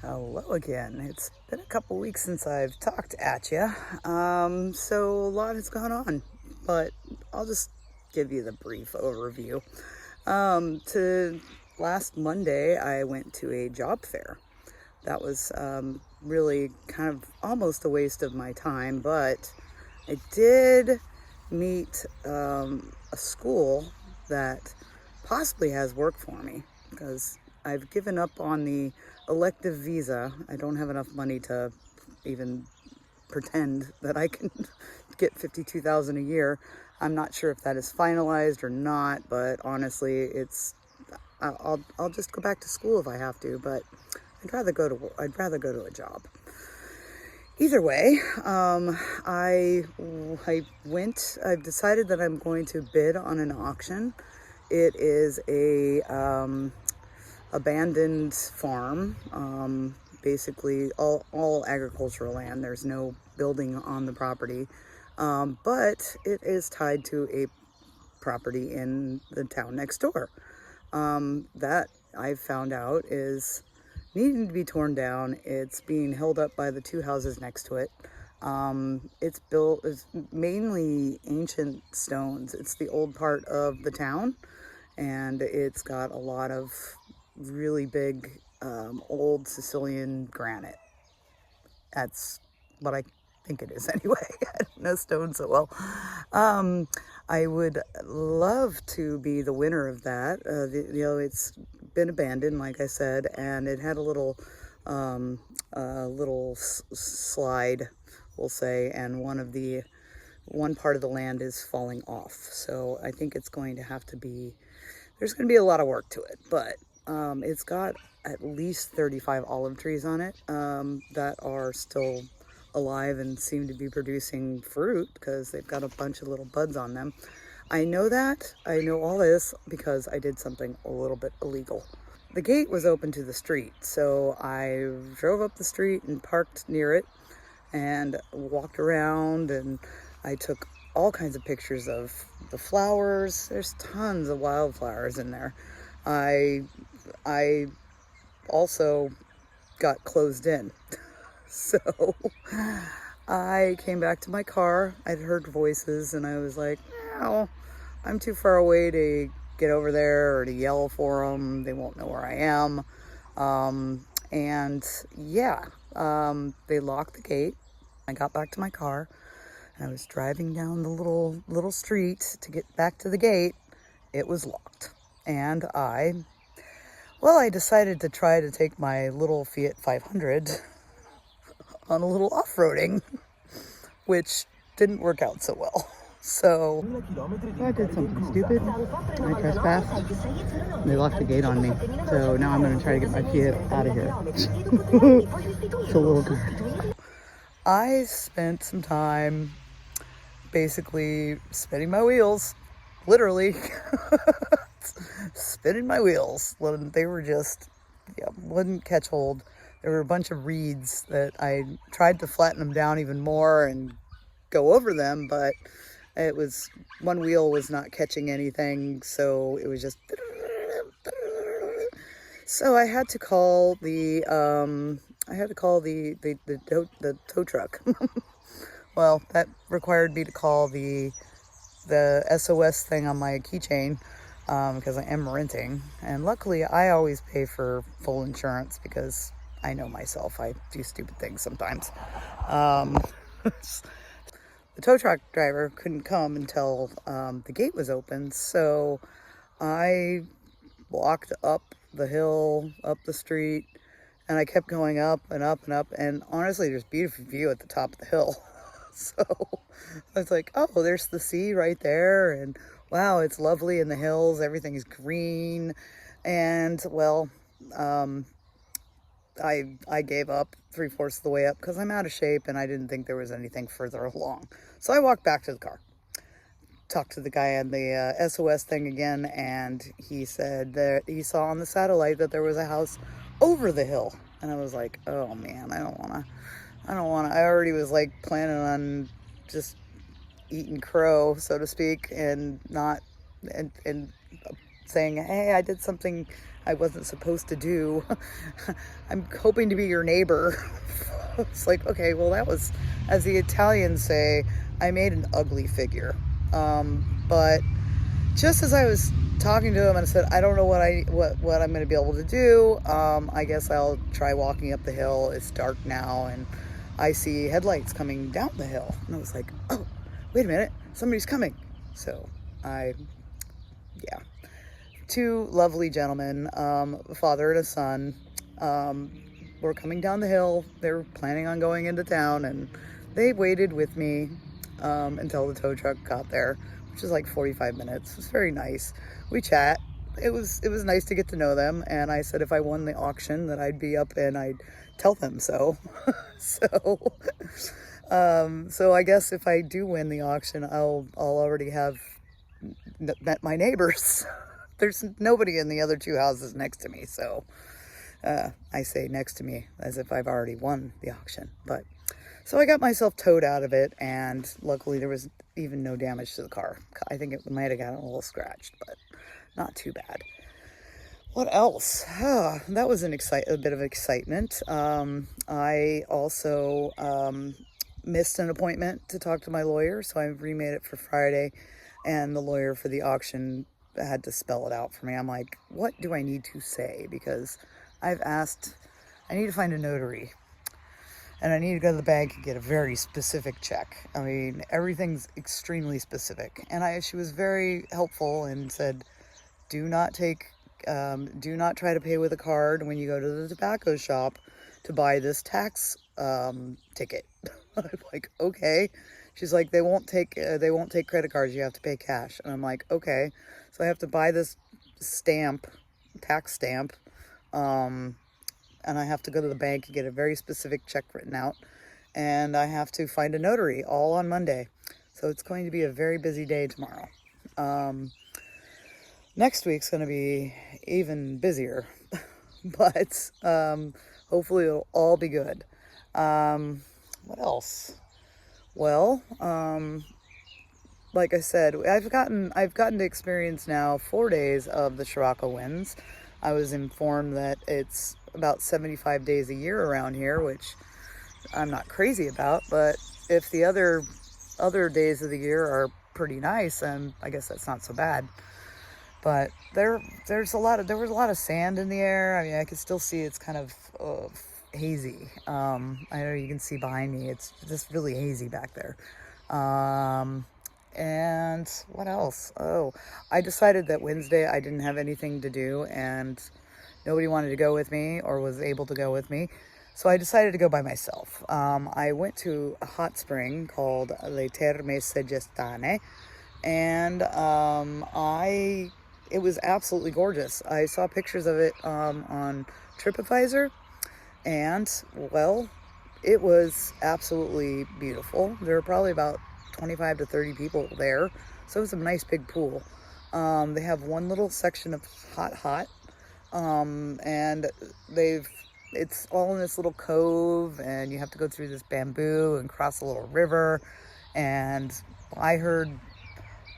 Hello again. It's been a couple weeks since I've talked at you. So a lot has gone on, but I'll just give you the brief overview. To last Monday, I went to a job fair. That was really kind of almost a waste of my time, but I did meet a school that possibly has work for me because I've given up on the elective visa. I don't have enough money to even pretend that I can get 52,000 a year. I'm not sure if that is finalized or not, but honestly, I'll just go back to school if I have to, but I'd rather go to a job. Either way, I've decided that I'm going to bid on an auction. It is a abandoned farm, basically all agricultural land. There's no building on the property, but it is tied to a property in the town next door. That I've found out is needing to be torn down. It's being held up by the two houses next to it. It's mainly ancient stones. It's the old part of the town, and it's got a lot of really big old Sicilian granite. That's what I think it is anyway. I don't know stone so well. I would love to be the winner of that. It's been abandoned, like I said, and it had a little slide, we'll say, and one part of the land is falling off. So I think it's going to have to be, there's going to be a lot of work to it, but it's got at least 35 olive trees on it that are still alive and seem to be producing fruit because they've got a bunch of little buds on them. I know all this because I did something a little bit illegal. The gate was open to the street, so I drove up the street and parked near it and walked around, and I took all kinds of pictures of the flowers. There's tons of wildflowers in there. I also got closed in. So I came back to my car. I'd heard voices and I was like, no, I'm too far away to get over there or to yell for them. They won't know where I am. They locked the gate. I got back to my car and I was driving down the little street to get back to the gate. It was locked. And I decided to try to take my little Fiat 500 on a little off-roading, which didn't work out so well. So I did something stupid. I trespassed. They locked the gate on me. So now I'm going to try to get my Fiat out of here. It's a little good. I spent some time basically spinning my wheels, literally spinning my wheels. They were just, wouldn't catch hold. There were a bunch of reeds that I tried to flatten them down even more and go over them, but one wheel was not catching anything, so it was just, so I had to call the tow truck. Well, that required me to call the SOS thing on my keychain, because I am renting, and luckily I always pay for full insurance because I know myself, I do stupid things sometimes. The tow truck driver couldn't come until the gate was open, so I walked up the hill, up the street, and I kept going up and up and up, and honestly, there's a beautiful view at the top of the hill. So I was like, oh, there's the sea right there, and wow, it's lovely in the hills, everything is green, and well, I gave up 3/4 of the way up because I'm out of shape and I didn't think there was anything further along. So I walked back to the car, talked to the guy on the SOS thing again, and he said that he saw on the satellite that there was a house over the hill. And I was like, oh man, I don't want to. I already was like planning on just eating crow, so to speak, and not, and saying, hey, I did something, I wasn't supposed to do. I'm hoping to be your neighbor. It's like, okay, well, that was, as the Italians say, I made an ugly figure. But just as I was talking to him, and I said, I don't know what I'm going to be able to do. I guess I'll try walking up the hill. It's dark now, and I see headlights coming down the hill, and I was like, oh, wait a minute, somebody's coming. So yeah, two lovely gentlemen, a father and a son, were coming down the hill. They were planning on going into town, and they waited with me until the tow truck got there, which is like 45 minutes. It was very nice. We chat. It was nice to get to know them, and I said if I won the auction that I'd be up and I'd tell them so. So I guess if I do win the auction, I'll already have met my neighbors. There's nobody in the other two houses next to me, so I say next to me as if I've already won the auction. But so I got myself towed out of it, and luckily there was even no damage to the car. I think it might have gotten a little scratched, but not too bad. What else? That was a bit of excitement. I also missed an appointment to talk to my lawyer, so I remade it for Friday, and the lawyer for the auction had to spell it out for me. I'm like, what do I need to say? Because I need to find a notary, and I need to go to the bank and get a very specific check. I mean, everything's extremely specific. And she was very helpful and said, do not try to pay with a card when you go to the tobacco shop to buy this tax ticket. I'm like, okay. She's like, they won't take credit cards. You have to pay cash. And I'm like, okay. So I have to buy this tax stamp, and I have to go to the bank and get a very specific check written out, and I have to find a notary all on Monday. So it's going to be a very busy day tomorrow. Next week's going to be even busier, but hopefully it'll all be good. What else? Well, like I said, I've gotten to experience now 4 days of the Scirocco winds. I was informed that it's about 75 days a year around here, which I'm not crazy about, but if the other days of the year are pretty nice, then I guess that's not so bad. But there was a lot of sand in the air. I mean, I could still see it's kind of hazy. I know you can see behind me. It's just really hazy back there. And what else? Oh, I decided that Wednesday I didn't have anything to do, and nobody wanted to go with me or was able to go with me. So I decided to go by myself. I went to a hot spring called Le Terme Segestane, and it was absolutely gorgeous. I saw pictures of it on TripAdvisor, and well, it was absolutely beautiful. There were probably about 25 to 30 people there, so it was a nice big pool. They have one little section of hot, and it's all in this little cove, and you have to go through this bamboo and cross a little river. And I heard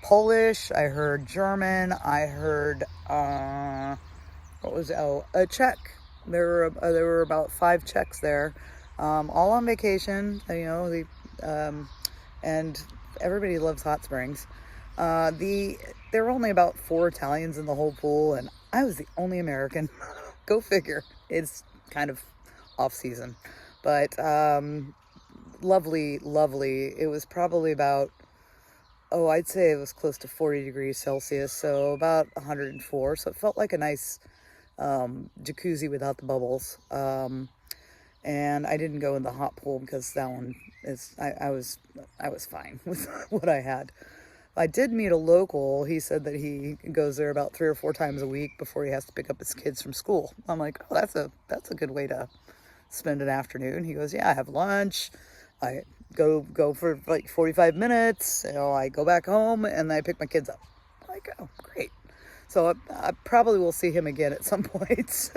Polish, I heard German, I heard a Czech. There were about 5 Czechs there, all on vacation. And everybody loves hot springs. There were only about 4 Italians in the whole pool, and I was the only American. Go figure. It's kind of off season, but lovely. It was probably about, I'd say it was close to 40 degrees Celsius, so about 104. So it felt like a nice jacuzzi without the bubbles. And I didn't go in the hot pool because that one I was fine with what I had. I did meet a local. He said that he goes there about 3 or 4 times a week before he has to pick up his kids from school. I'm like, oh, that's a good way to spend an afternoon. He goes, yeah, I have lunch. I go for like 45 minutes. I go back home and I pick my kids up. I'm like, oh, great. So I probably will see him again at some point,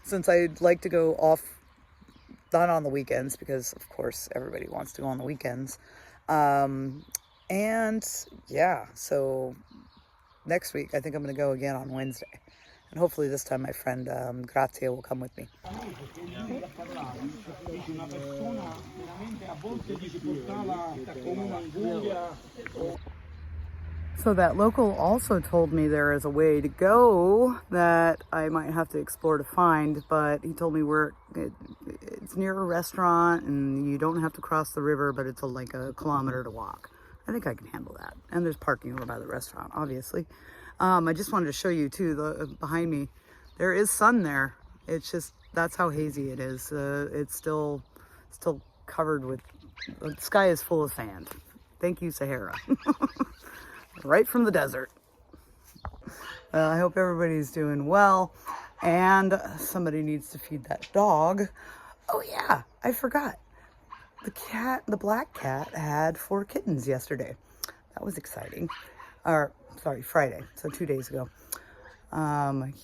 since I'd like to go off, not on the weekends, because of course everybody wants to go on the weekends. And yeah, so next week I think I'm going to go again on Wednesday. And hopefully this time my friend Grazia will come with me. So that local also told me there is a way to go that I might have to explore to find, but he told me it's near a restaurant and you don't have to cross the river, but it's like a kilometer to walk. I think I can handle that. And there's parking over by the restaurant, obviously. I just wanted to show you too, behind me, there is sun there. It's just, that's how hazy it is. It's still covered with, the sky is full of sand. Thank you, Sahara. Right from the desert. I hope everybody's doing well. And somebody needs to feed that dog. Oh yeah, I forgot. The black cat had 4 kittens yesterday. That was exciting. Or, sorry, Friday, so 2 days ago.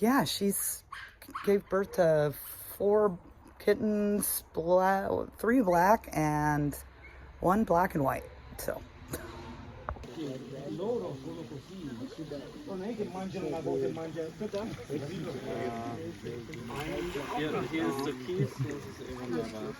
Yeah, she's gave birth to 4 kittens, 3 black and 1 black and white. So. Loro sono così, non è che mangiano una cosa e mangiano. Hier ist türkis, das ist wunderbar.